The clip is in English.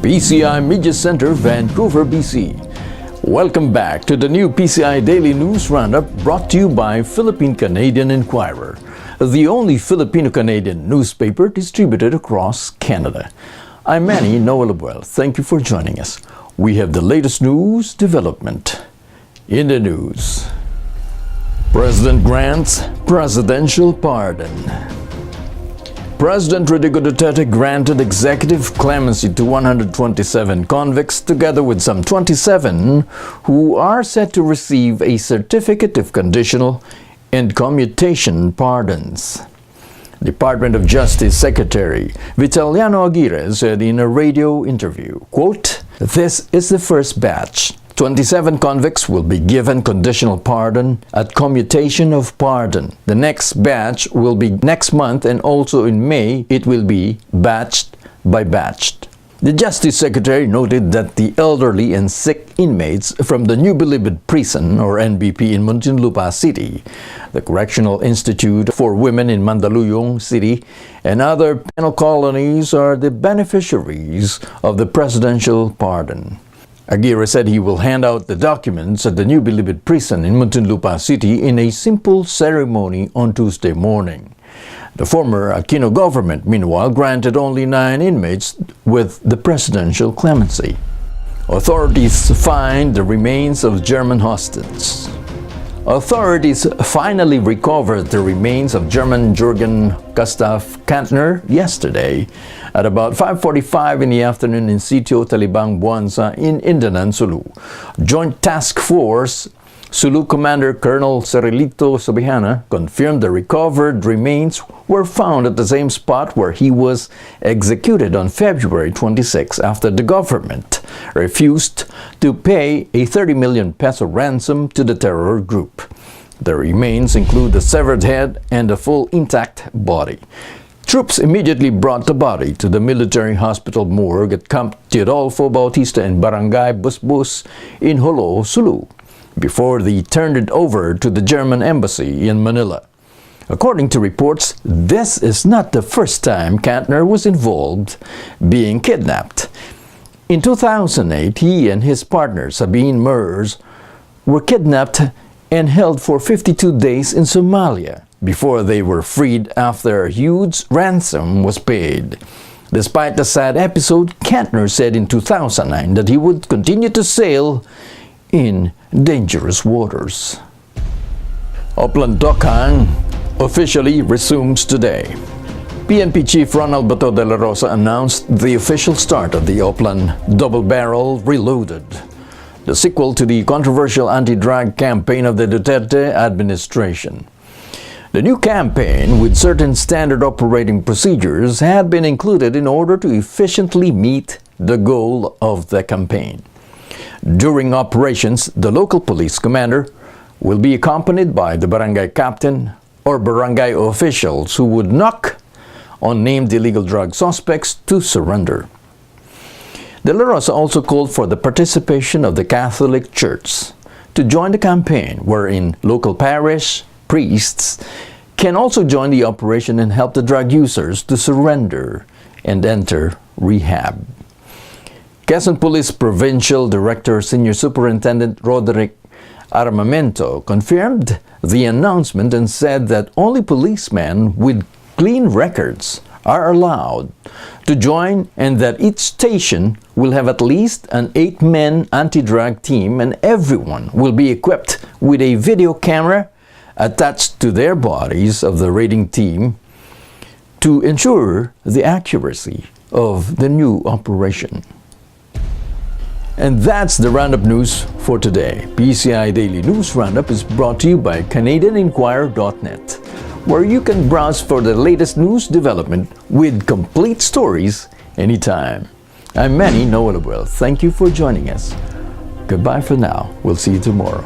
PCI Media Center, Vancouver, BC. Welcome back to the new PCI Daily News Roundup brought to you by Philippine-Canadian Inquirer, the only Filipino-Canadian newspaper distributed across Canada. I'm Manny Noel Abuel. Thank you for joining us. We have the latest news development in the news. President grants presidential pardon. President Rodrigo Duterte granted executive clemency to 127 convicts, together with some 27 who are set to receive a certificate of conditional and commutation pardons. Department of Justice Secretary Vitaliano Aguirre said in a radio interview, quote, "This is the first batch. 27 convicts will be given conditional pardon at commutation of pardon. The next batch will be next month, and also in May it will be batched by batched." The Justice Secretary noted that the elderly and sick inmates from the New Bilibid Prison, or NBP, in Muntinlupa City, the Correctional Institute for Women in Mandaluyong City, and other penal colonies are the beneficiaries of the presidential pardon. Aguirre said he will hand out the documents at the New Bilibid Prison in Muntinlupa City in a simple ceremony on Tuesday morning. The former Aquino government, meanwhile, granted only 9 inmates with the presidential clemency. Authorities find the remains of German hostages. Authorities finally recovered the remains of German Jürgen Gustav Kantner yesterday at about 5:45 in the afternoon in Sitio Talibang Buanza in Indanan, Sulu. Joint Task Force Sulu Commander Colonel Cirilito Sobihana confirmed the recovered remains were found at the same spot where he was executed on February 26 after the government refused to pay a 30 million peso ransom to the terror group. The remains include the severed head and a full intact body. Troops immediately brought the body to the military hospital morgue at Camp Teodolfo Bautista in Barangay Busbus in Jolo, Sulu, before they turned it over to the German embassy in Manila. According to reports, this is not the first time Kantner was involved being kidnapped. In 2008, he and his partner Sabine Mers were kidnapped and held for 52 days in Somalia before they were freed after a huge ransom was paid. Despite the sad episode, Kantner said in 2009 that he would continue to sail in dangerous waters. Oplan Tokhang officially resumes today. PNP Chief Ronald Bato de la Rosa announced the official start of the Oplan Double Barrel Reloaded, the sequel to the controversial anti-drug campaign of the Duterte administration. The new campaign, with certain standard operating procedures, had been included in order to efficiently meet the goal of the campaign. During operations, the local police commander will be accompanied by the barangay captain or barangay officials who would knock on named illegal drug suspects to surrender. De La Rosa also called for the participation of the Catholic Church to join the campaign, wherein local parish priests can also join the operation and help the drug users to surrender and enter rehab. Quezon Police Provincial Director Senior Superintendent Roderick Armamento confirmed the announcement and said that only policemen with clean records are allowed to join, and that each station will have at least an 8-man anti-drug team, and everyone will be equipped with a video camera attached to their bodies of the raiding team to ensure the accuracy of the new operation. And that's the Roundup News for today. PCI Daily News Roundup is brought to you by CanadianInquirer.net, where you can browse for the latest news development with complete stories anytime. I'm Manny Noel Abuel. Thank you for joining us. Goodbye for now. We'll see you tomorrow.